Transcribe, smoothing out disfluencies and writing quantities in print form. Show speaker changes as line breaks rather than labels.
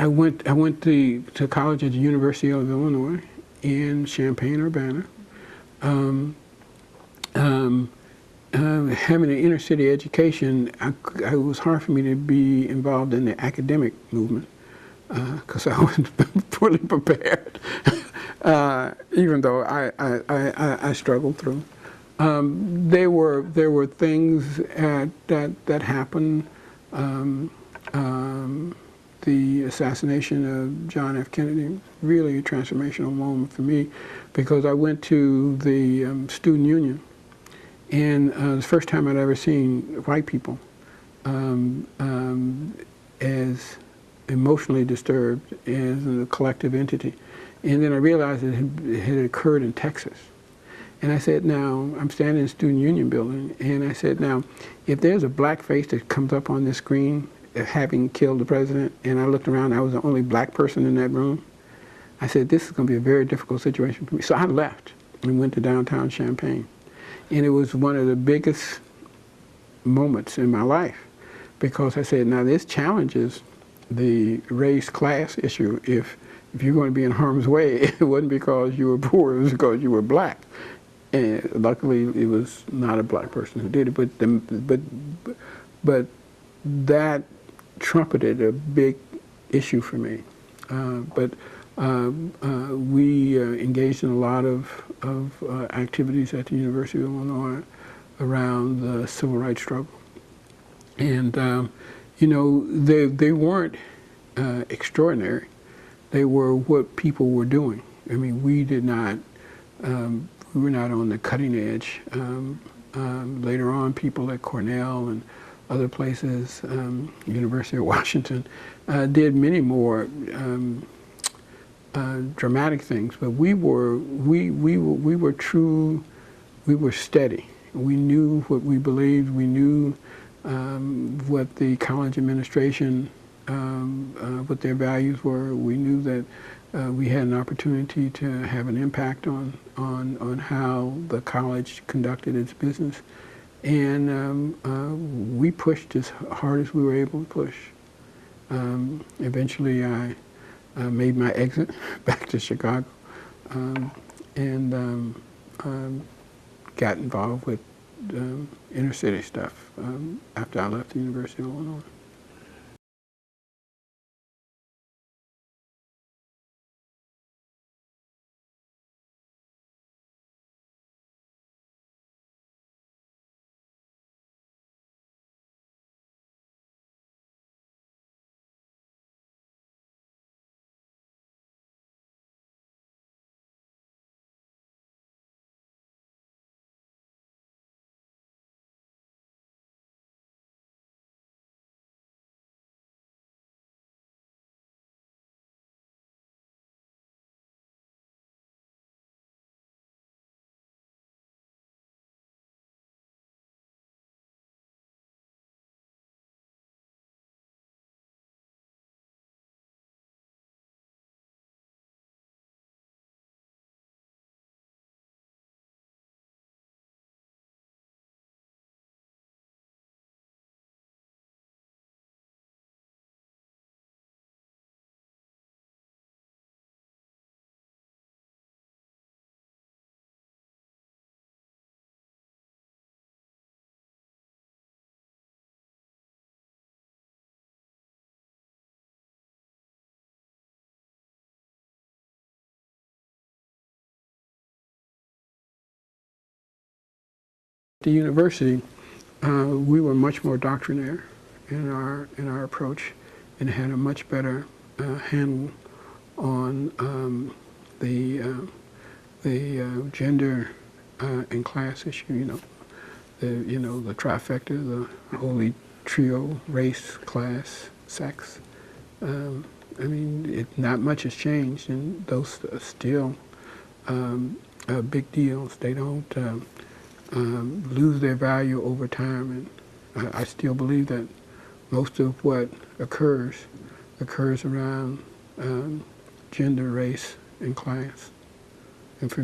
to college at the University of Illinois in Champaign, Urbana. Having an inner city education, it was hard for me to be involved in the academic movement because I was poorly prepared, even though I struggled through. There were things that happened. The assassination of John F. Kennedy, really a transformational moment for me, because I went to the student union, and the first time I'd ever seen white people as emotionally disturbed as a collective entity. And then I realized it had occurred in Texas. And I said, now, I'm standing in the student union building, and I said, now, if there's a black face that comes up on this screen having killed the president, and I looked around, I was the only black person in that room, I said, this is going to be a very difficult situation for me. So I left and went to downtown Champaign. And it was one of the biggest moments in my life, because I said, now this challenges the race-class issue. If you're going to be in harm's way, it wasn't because you were poor, it was because you were black. And luckily, it was not a black person who did it, but that trumpeted a big issue for me. We engaged in a lot of activities at the University of Illinois around the civil rights struggle. And, you know, they weren't extraordinary. They were what people were doing. I mean, we were not on the cutting edge. Later on, people at Cornell and other places, University of Washington, did many more dramatic things. But we were true. We were steady. We knew what we believed. We knew what the college administration, what their values were. We knew that we had an opportunity to have an impact on how the college conducted its business. And we pushed as hard as we were able to push. Eventually, I made my exit back to Chicago and got involved with inner city stuff after I left the University of Illinois. At the university, we were much more doctrinaire in our approach, and had a much better handle on the gender and class issue. The trifecta, the holy trio: race, class, sex. I mean, not much has changed, and those are still big deals. They don't lose their value over time, and I still believe that most of what occurs around gender, race, and class. And for